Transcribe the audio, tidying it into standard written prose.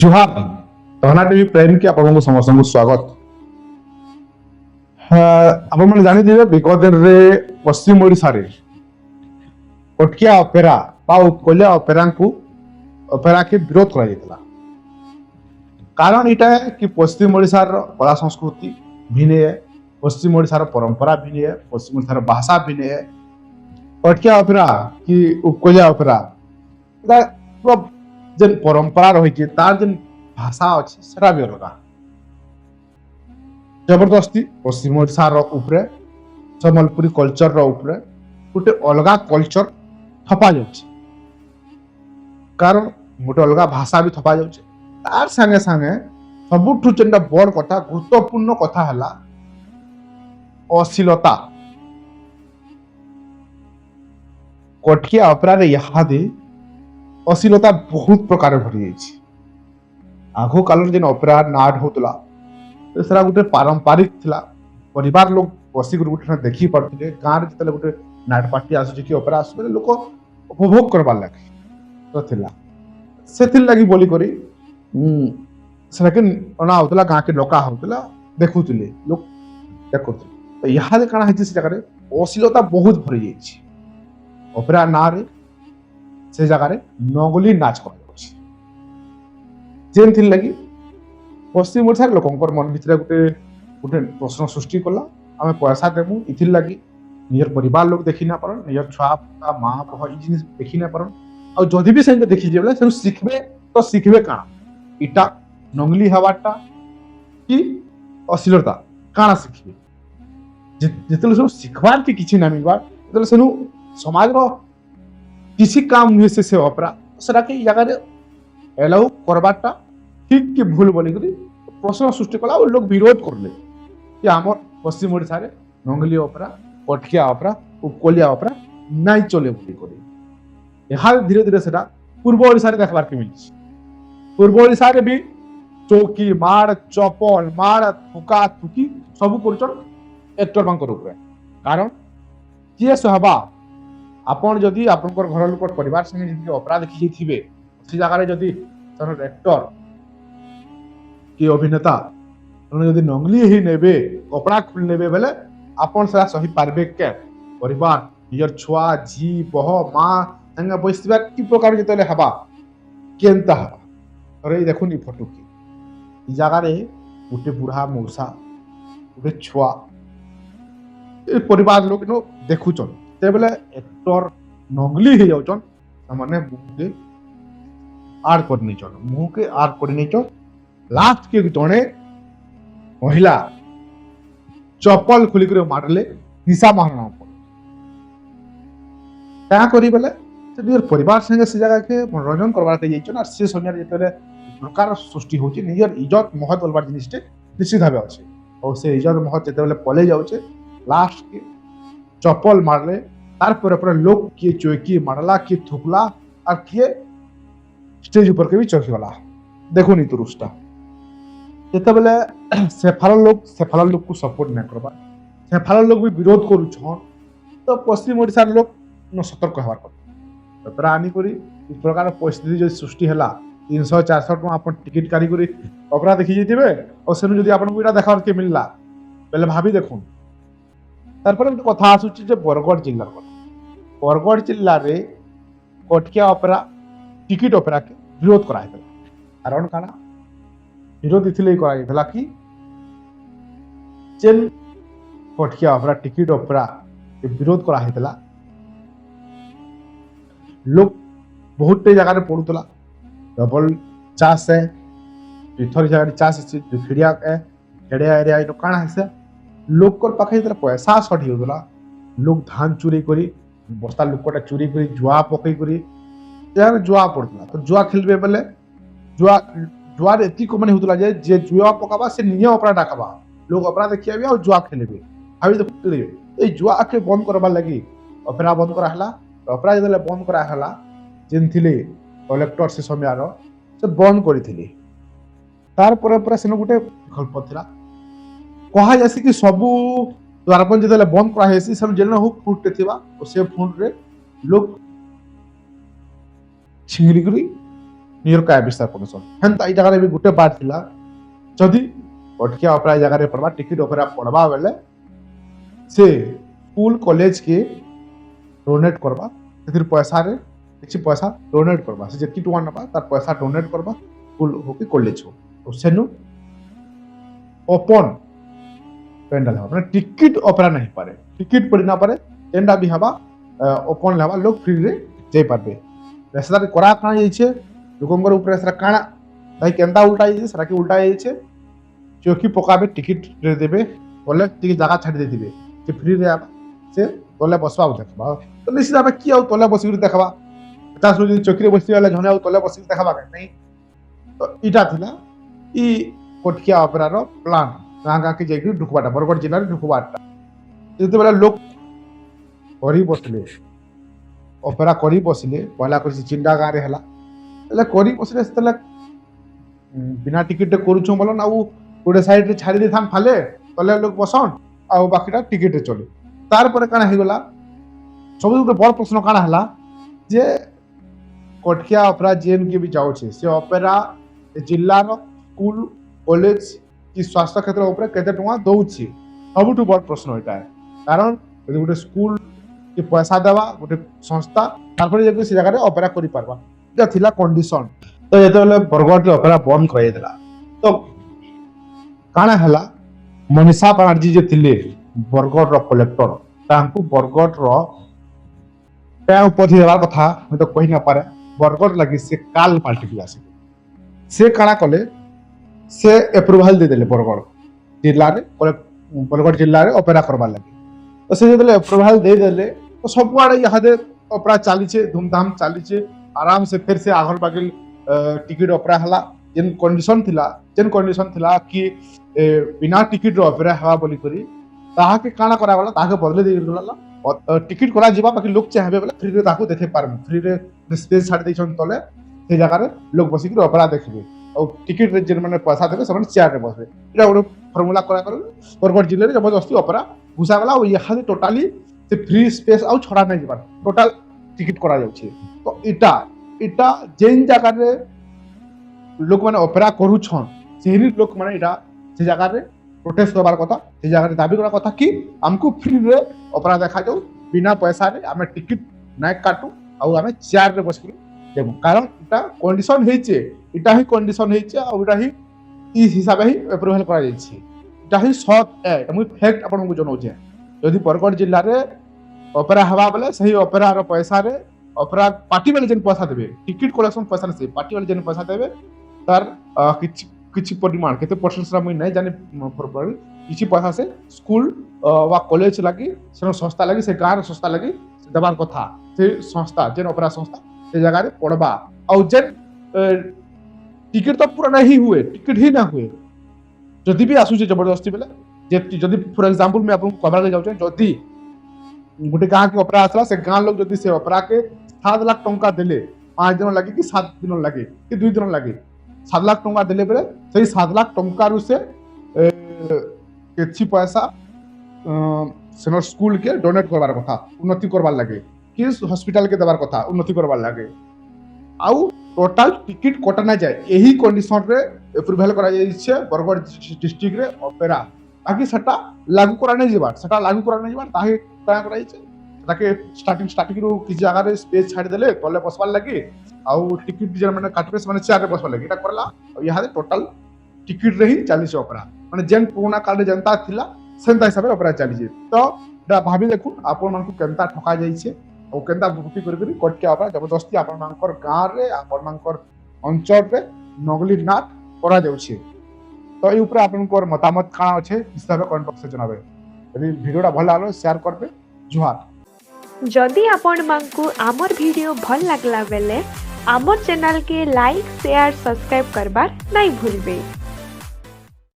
जुहार तहना TV prime के आपको समस्त स्वागत। आपण जानी विगत दिन में पश्चिम ओडिशा रे कटकिया ऑपेरा बा उपकूलिया ऑपेरा के विरोध करा कारण इटा है कि पश्चिम ओडिशा कला संस्कृति भिन्न है, पश्चिम ओडिशा परंपरा भिन्न है, पश्चिम ओडिशा भाषा भिन्न है। कटकिया ऑपेरा कि उपकूलिया ऑपेरा जेन परंपरा रही तार जेन भाषा अच्छे सेटा भी अलग जबरदस्ती पश्चिम ओडिशा उपरे सम्बलपुरी कल्चर उपरे गोटे अलग कल्चर थपा जाउछे, कारण गोटे अलग भाषा भी थपा जाउछे। तार संगे संगे सबुठु जेनटा बड़ कथा गुरुत्वपूर्ण कथा हला अश्लीलता। कटकिया ऑपेरा रे इहादे अश्लीलता बहुत प्रकार भरी जाइए। आगो काल जेन ऑपेरा नाट होतला सेरा गोटे पारंपरिक थिला, परिवार लोग बसी गोटे देखी पारथिले। गाँव जिते गोटे नाट पार्टी आसुची कि ऑपेरा आसुचे लोक उपभोग करबार लगे तो थिला सेथिर लगी बोली करी सेटाके अना होतला, गाँ के डका होतला देखुथिले लोक देखुथिले। तो इहादे काना हेछि से जगह अश्लीलता बहुत भरी जाइए। ऑपेरा ना रे से जगह नगली नाच कर जेन थी लगी पश्चिम ओडिशा लोकंकर मन भितर गोटे गोटे प्रश्न सृष्टि कला। आम पैसा देमु इथिर लगी निजर परिवार लोग देखी ना पारन, निजर छुआ पुता माँ बह ई जिनिस देखी ना पारन। आ जदि भी से देखी जे से शिखबे तो शिखबे काना इटा नंगली हवाटा कि अश्लीलता काना शिखबे। जितले सब शिखबार के किछि ना मिलबार जितले सेनु समाज रो किसी काम नुहे से ऑपेरा सेटा के जगह एलाउ करबाटा ठीक कि भूल बोली प्रश्न सृष्टि कला और लोग विरोध करले कि आम पश्चिम ओडिशा रे नंगली ऑपेरा कटकिया ऑपेरा उपकूलिया ऑपेरा नाई चले बोली करी। यहाँ धीरे धीरे सेटा पूर्व ओडिशा रे देखबार के मिली। पूर्व ओडिशा रे भी चौकी माड़ चपल माड़ थुका थुकी सब कर एक्टर मान ऊपर। कारण किए सहबा आपण जदि आपनकर घर लोक परिवार संगे जदि ऑपेरा देखि थिबे से जगह जदि एक्टर कि अभिनेता जदि नंगली ही नेबे कपड़ा खुल नेबे बेले आपण से सही पारबे के परिवार निजर छुआ झी बह माँ संगे बसवा कि प्रकार जिते हवा केनता हवा। अरे देखुन फोटो की जगह गोटे बुढ़ा मौसा गोटे छुआ परिवार लोग देखुचन तेबले एक्टर नंगली ही जाउचन माने मुंह के आड़ कर नहीं चल मुंह के आड़ कर नहीं चल। लास्ट के जड़े महिला चप्पल खुलिक मारले निशा मारना क्या करी बेले से परिवार संगे से जगह के मनोरंजन करवार के जाइछन। और से समय जिते प्रकार सृष्टि होची निजर इज्जत महत बोलबार जिनिसटे निश्चित भाव अच्छे और से इज्जत महत जिते पले जाउछे लास्ट के चप्पल मारले तार पर लोग किए चौकी मारला किए थुकला और किए स्टेज ऊपर के भी चौकी गला। देखो नी तुरुष्टा जिते बेले सेफाल लोग को सपोर्ट नहीं करबा सेफाल लोग भी विरोध करुछन तो पश्चिम ओडिशा लोग न सतर्क हबार कथा। तोरा आनी करी इस प्रकार परिस्थिति जो सृष्टि है 300-400 टका आप टिकट काढ़ी करी ऑपेरा देखी जाइए और सेनु जदि आपको इटा देखार के मिलला बेले भाभी देखुन। तारपर गोटे कथा आसुची जे बरगढ़ जिल्लार कथा। बरगढ़ जिल्ला रे कटकिया ऑपेरा टिकट ऑपेरा के विरोध करा कारण काना विरोध इथिले करा कि जेन कटकिया ऑपेरा टिकट ऑपेरा के विरोध करा लोग बहुत जगह रे पड़ुतला डबल चास है इथर जगह चास खिड़िया खेड़िया एरिया इन काना है लोक पाखे पैसा सट होगा लोग धान चोरी करी बस्ता लोकटा चोरी करी जुआ पकई करी जुआ पड़ता तो जुआ खेलबे बेले जुआ जुआर एति माने होतला जे जुआ पकाबा से निजे ऑपेरा डाकबा लोग ऑपेरा देखिया भी और जुआ खेलबे भाभी देखिए ए जुआ के बंद करबा लगी ऑपेरा बंद करा हला। ऑपेरा जदले बंद करा हला जेन थिले कलेक्टर से समय से बंद करिथिले तार पर सेन गोटे विकल्प थिला कहा जैसे कि सबू द्वारपाल जिते बंद कराई सब जेन हो फुटे थी से फुट रे लोग छिंगड़ी नियर काय विस्तार करसन हेंता ई जगह रे भी गुटे बात थिला जदी कटकिया ऑपेरा जगह रे पड़बा टिकट ऑपेरा पड़बा बेले से स्कूल कॉलेज के डोनेट करबा सेतिर पैसा रे किछि पैसा डोनेट करबा से जेति टुआ नबा तार पैसा डोनेट करबा स्कूल हो कि कॉलेज हो तो सेनु ओपन पेंडल हो माने टिकट ऑपेरा नहीं पारे टिकट पड़ी ना पारे एंडा भी हवा ओपन लेवा लोग फ्री रे जाई पारबे रेसदार करा काना जाइछे लोकंगर ऊपर सरा काना भाई केंदा उल्टा जाइछे सरा के उल्टा जाइछे चौकी पकाबे टिकट रे देबे बोले टिकट जगह छाड़ दे दिबे जे फ्री रे आबा से तोले बसवा देखबा तो निश्चित भाबे की आउ तोले बसी देखबा 50 लोग चौकी रे बसी वाला जने आउ तोले बसी देखबा नहीं तो इटा थिला ई कोटकिया ऑपेरा रो प्लान गाँ के जाइक ढुकबाटा बरगढ़ जिले में ढुकबाटा जिते बेला लोग करी बसले ऑपेरा करी बसले पहला कर चिंडा गाँव रे हला એટલે કરી બસલે એટલે बिना टिकट करूछु बोलो ना गोटे साइड रे छाड़ी देथान फाले तले लोग बसन आ बाकीटा टिकट रे चले तार पर काना हे गला सब गोटे बड़ प्रश्न काना हला जे कटकिया ऑपेरा जेन के भी जाउ छे से ऑपेरा जिल्ला रो स्कूल कॉलेज कि स्वास्थ्य क्षेत्र ऊपर केते टका दउछि सबुठु बड़ प्रश्न एटा है कारण यदि गोटे स्कूल के पैसा देवा गोटे संस्था तारपर जे से जगह रे ऑपेरा करि पारबा एटा थिला कंडीशन तो ये तो बरगढ़ रे ऑपेरा बंद कर देला तो काना हला मनीषा बनर्जी जे थिले बरगढ़ रो कलेक्टर तांकु बरगढ़ रो पे उपधि देवार कथा मैं तो कहि ना पारे बरगढ़ लगी से काल पार्टी पिला से काना कले से एप्रुवाल दे देले बरगढ़ जिल्ला रे बरगढ़ जिल्ला रे ऑपेरा करबा लगे तो से जदले एप्रुवाल दे देले तो सब आड़े यहाँ दे ऑपेरा चाली छे धूमधाम चाली छे आराम से फिर से आगल बागल टिकट ऑपेरा हला जेन कंडीशन थिला कि बिना टिकट रो ऑपेरा हवा बोली करी ताहा के काना करा वाला ताहा के बदले दे गला टिकट करा जिबा बाकी लोग चाहबे वाला फ्री रे ताको देखे पारम फ्री रे स्पेस छाड़ दैछन तले से जगह रे लोग बसी के ऑपेरा देखबे और टिकट रे जेन माने पैसा देबे सब चेयर रे बसबे एटा गोटे फार्मूला करा कर बरगढ़ जिले रे जबरदस्ती ऑपेरा घुसा गला और यहाँ से टोटाली से फ्री स्पेस आउ छड़ा नहीं जिबार टोटल टिकट करा जाउछे तो इटा जेन जगह रे लोक माने ऑपेरा करूछन सेही लोक माने इटा से जगह रे प्रोटेस्ट करबार कथा से जगह रे दाबी करबार कथा कि हमको फ्री रे ऑपेरा देखा जाऊ बिना पैसा रे हमें टिकट नै काटू और हमें चेयर रे बस देखो कारण इटा कंडीशन हेचे इटा ही कंडीशन हेचे और इटा ही ई हिसाब ही अप्रूवल करा जायछि इटा ही शॉर्ट है हम फैक्ट अपन को जनो छै यदि बरगढ़ जिल्ला रे ऑपेरा हवा बेले सही ऑपेरा रो पैसा रे ऑपेरा पार्टी वाले जन पैसा देबे टिकट कलेक्शन पैसा से पार्टी वाले जन पैसा देबे तार किछि परिमाण केते परसेंट रा मैं नै जाने प्रॉपर किछि पैसा से स्कूल वा कॉलेज लगी से संस्था लगी से गांव संस्था लगी देबार कथा से संस्था जन ऑपेरा संस्था से जगह रे पड़बा और जन टिकट तो पूरा नहीं हुए टिकट ही ना हुए जदि भी आसुचे जबरदस्ती बेले जदि फॉर एग्जांपल मैं आपन कवर ले जाउचे जदि गोटे गांव के ऑपेरा आसला से गांव लोग जदि से ऑपेरा के 7 लाख टंका देले 5 दिन लगे कि 7 दिन लगे कि 2 दिन लगे 7 लाख टंका देले बेले सही 7 लाख टंका रु से केछि पैसा सेनर स्कूल के डोनेट करबार कथा उन्नति करबार लगे कि हॉस्पिटल के देबार कथा उन्नति करबार लगे आउ टोटल टिकट कटा ना जाए यही कंडीशन रे अप्रूवल करा जाय छै बरगढ़ डिस्ट्रिक्ट रे ऑपेरा बाकी सेटा लागू करा नै जेबार ताहे का करा छै ताके स्टार्टिंग रो कि जगह रे स्पेस छाड़ देले तले बसवार लगे आउ टिकट जे माने काटबे से माने चेयर रे बसवार लगे एटा करला और यहाँ टोटल टिकट रे ही 40 ऑपेरा माने जेन पुराना काल रे जनता थिला सेंता हिसाब रे ऑपेरा चली जे तो एटा भाबी देखु आपन मानकु केनता ठका जाय छै और केनता बुकी करी कटकिया ऑपेरा जबरदस्ती आपन मानकर गांव रे आपन मानकर अंचल रे नगली नाट करा जाउ छै तो ए ऊपर आपनकर मतामत काना अछि हिसाब कमेंट बॉक्स में जनाबे यदि वीडियोटा भल लागलो शेयर करबे जुहार जदि आपण मानकु आमर वीडियो भल लागला बेले आमर चैनल के लाइक शेयर सब्सक्राइब करबार नहीं भूलबे।